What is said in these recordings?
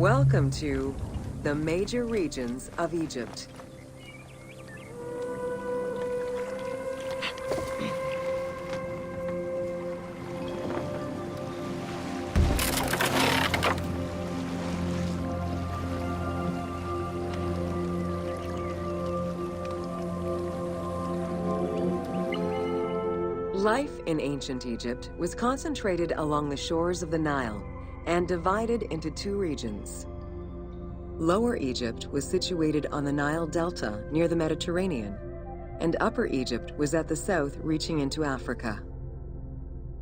Welcome to the major regions of Egypt. Life in ancient Egypt was concentrated along the shores of the Nile and divided into two regions. Lower Egypt was situated on the Nile Delta near the Mediterranean, and Upper Egypt was at the south reaching into Africa.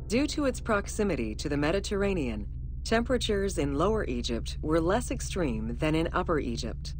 Due to its proximity to the Mediterranean, temperatures in Lower Egypt were less extreme than in Upper Egypt.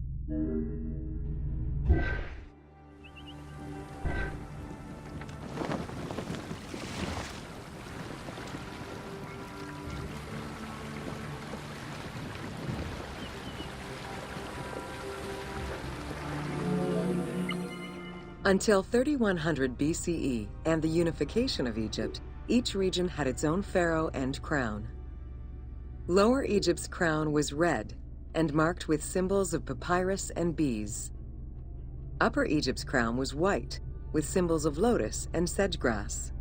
Until 3100 BCE and the unification of Egypt, each region had its own pharaoh and crown. Lower Egypt's crown was red and marked with symbols of papyrus and bees. Upper Egypt's crown was white with symbols of lotus and sedge grass.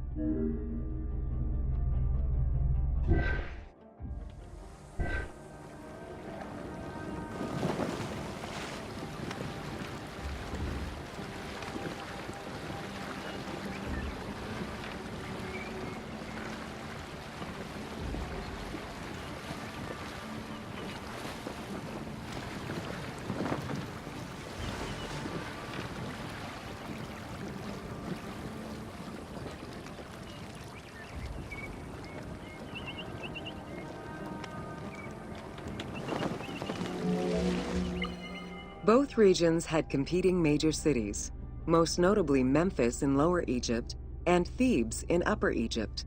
Both regions had competing major cities, most notably Memphis in Lower Egypt and Thebes in Upper Egypt.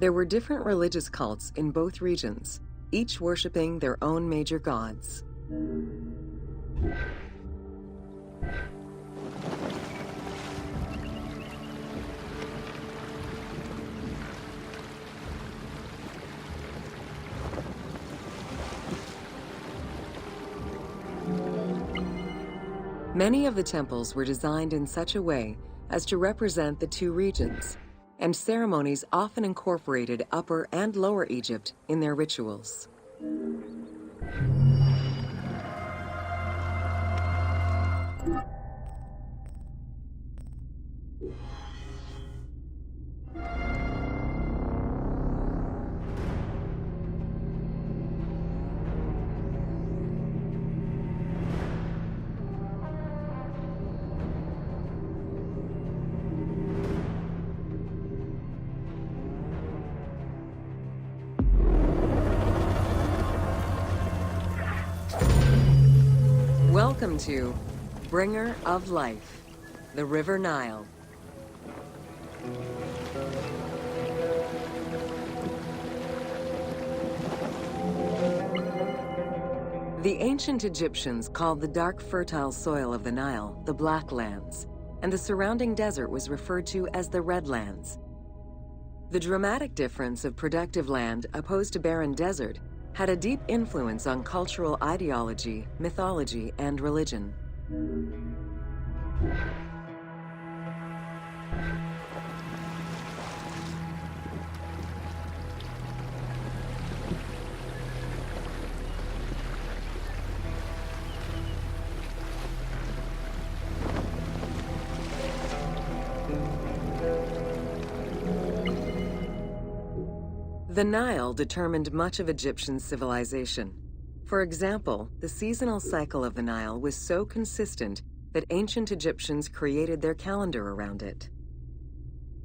There were different religious cults in both regions, each worshipping their own major gods. Many of the temples were designed in such a way as to represent the two regions, and ceremonies often incorporated Upper and Lower Egypt in their rituals. Welcome to Bringer of Life, the River Nile. The ancient Egyptians called the dark fertile soil of the Nile the Black Lands, and the surrounding desert was referred to as the Red Lands. The dramatic difference of productive land opposed to barren desert had a deep influence on cultural ideology, mythology, and religion. The Nile determined much of Egyptian civilization. For example, the seasonal cycle of the Nile was so consistent that ancient Egyptians created their calendar around it.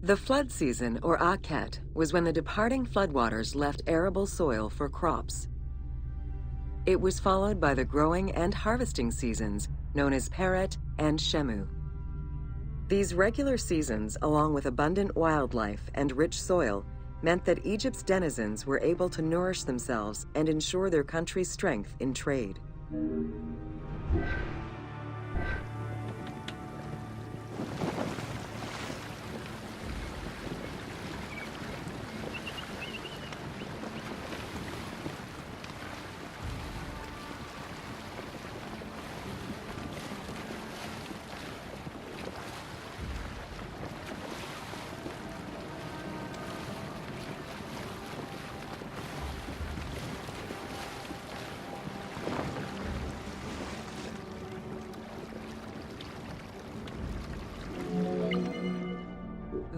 The flood season, or Akhet, was when the departing floodwaters left arable soil for crops. It was followed by the growing and harvesting seasons, known as Peret and Shemu. These regular seasons, along with abundant wildlife and rich soil, meant that Egypt's denizens were able to nourish themselves and ensure their country's strength in trade.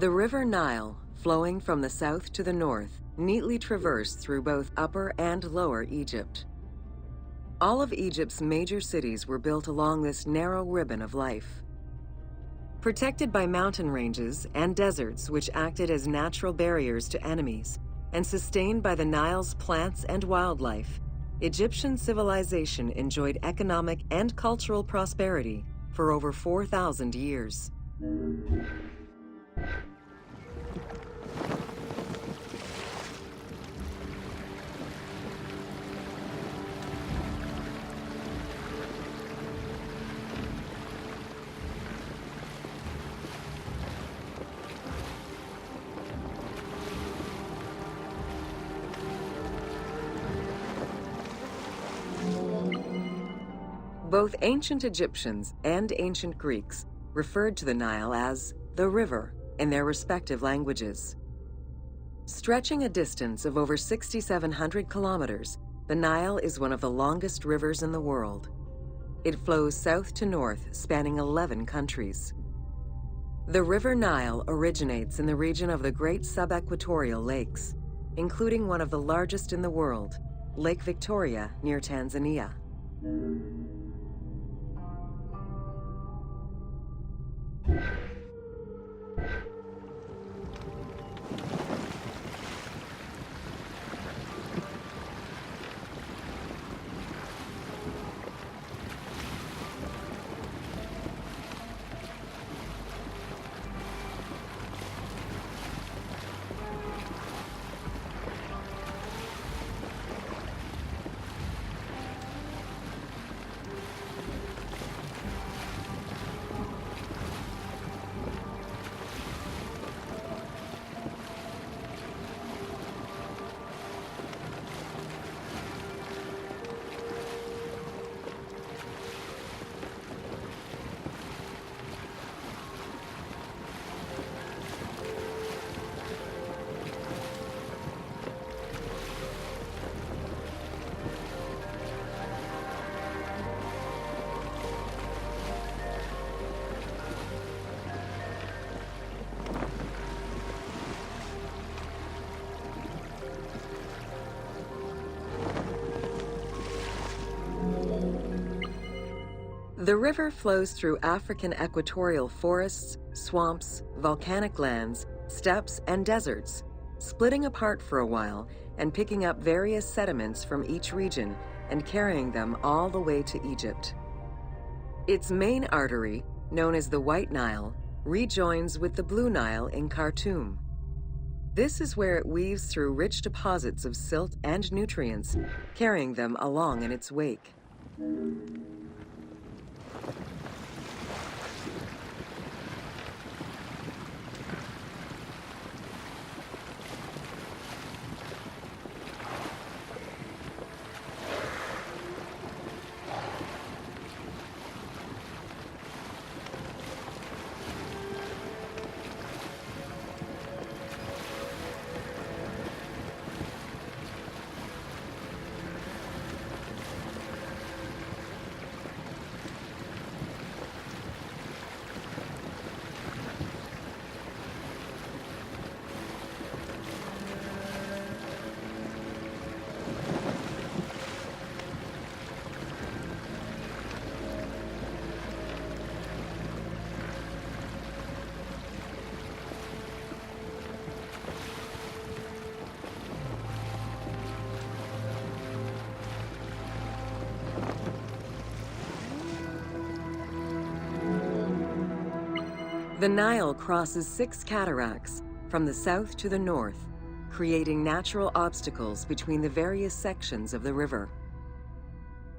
The River Nile, flowing from the south to the north, neatly traversed through both Upper and Lower Egypt. All of Egypt's major cities were built along this narrow ribbon of life. Protected by mountain ranges and deserts which acted as natural barriers to enemies, and sustained by the Nile's plants and wildlife, Egyptian civilization enjoyed economic and cultural prosperity for over 4,000 years. Both ancient Egyptians and ancient Greeks referred to the Nile as the river in their respective languages. Stretching a distance of over 6,700 kilometers, the Nile is one of the longest rivers in the world. It flows south to north, spanning 11 countries. The River Nile originates in the region of the Great Subequatorial Lakes, including one of the largest in the world, Lake Victoria near Tanzania. The river flows through African equatorial forests, swamps, volcanic lands, steppes, and deserts, splitting apart for a while and picking up various sediments from each region and carrying them all the way to Egypt. Its main artery, known as the White Nile, rejoins with the Blue Nile in Khartoum. This is where it weaves through rich deposits of silt and nutrients, carrying them along in its wake. The Nile crosses 6 cataracts from the south to the north, creating natural obstacles between the various sections of the river.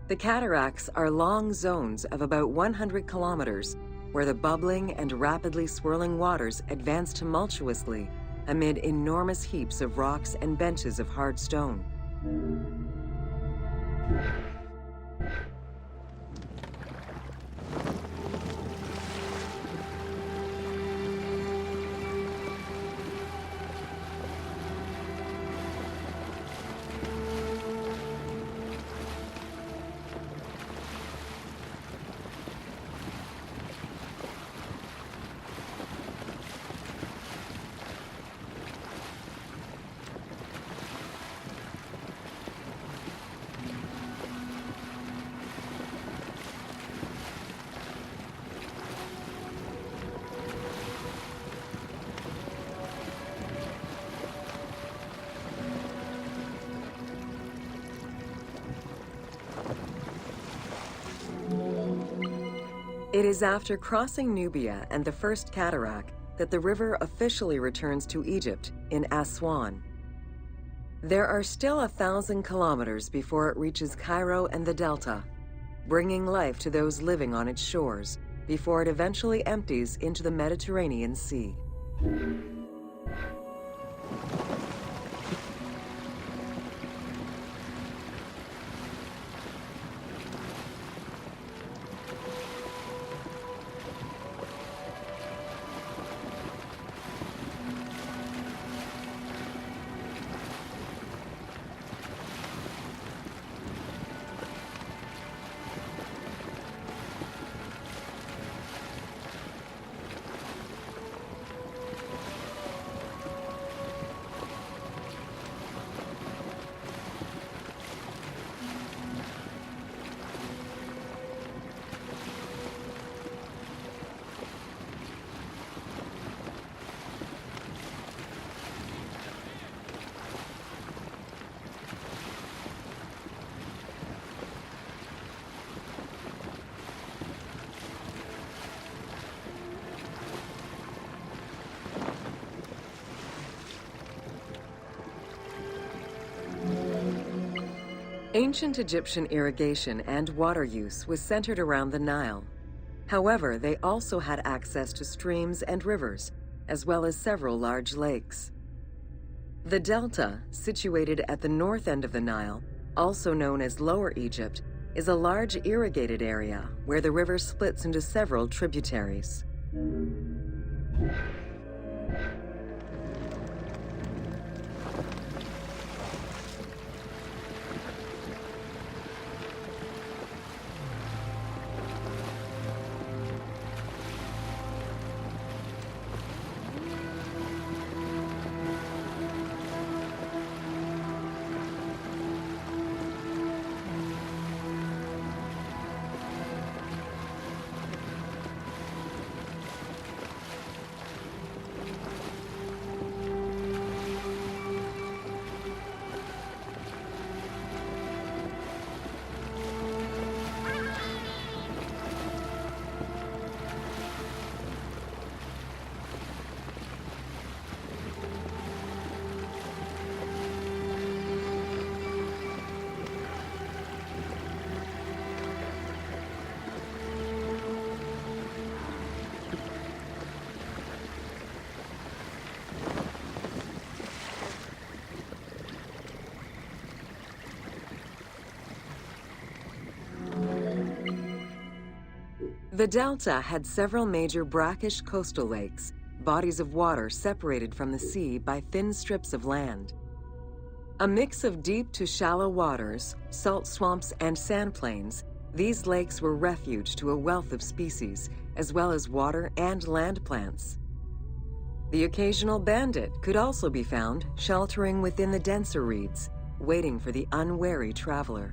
The cataracts are long zones of about 100 kilometers, where the bubbling and rapidly swirling waters advance tumultuously amid enormous heaps of rocks and benches of hard stone. It is after crossing Nubia and the First Cataract that the river officially returns to Egypt in Aswan. There are still 1,000 kilometers before it reaches Cairo and the Delta, bringing life to those living on its shores before it eventually empties into the Mediterranean Sea. Ancient Egyptian irrigation and water use was centered around the Nile. However, they also had access to streams and rivers, as well as several large lakes. The Delta, situated at the north end of the Nile, also known as Lower Egypt, is a large irrigated area where the river splits into several tributaries. The Delta had several major brackish coastal lakes, bodies of water separated from the sea by thin strips of land. A mix of deep to shallow waters, salt swamps, and sand plains, these lakes were refuge to a wealth of species, as well as water and land plants. The occasional bandit could also be found sheltering within the denser reeds, waiting for the unwary traveler.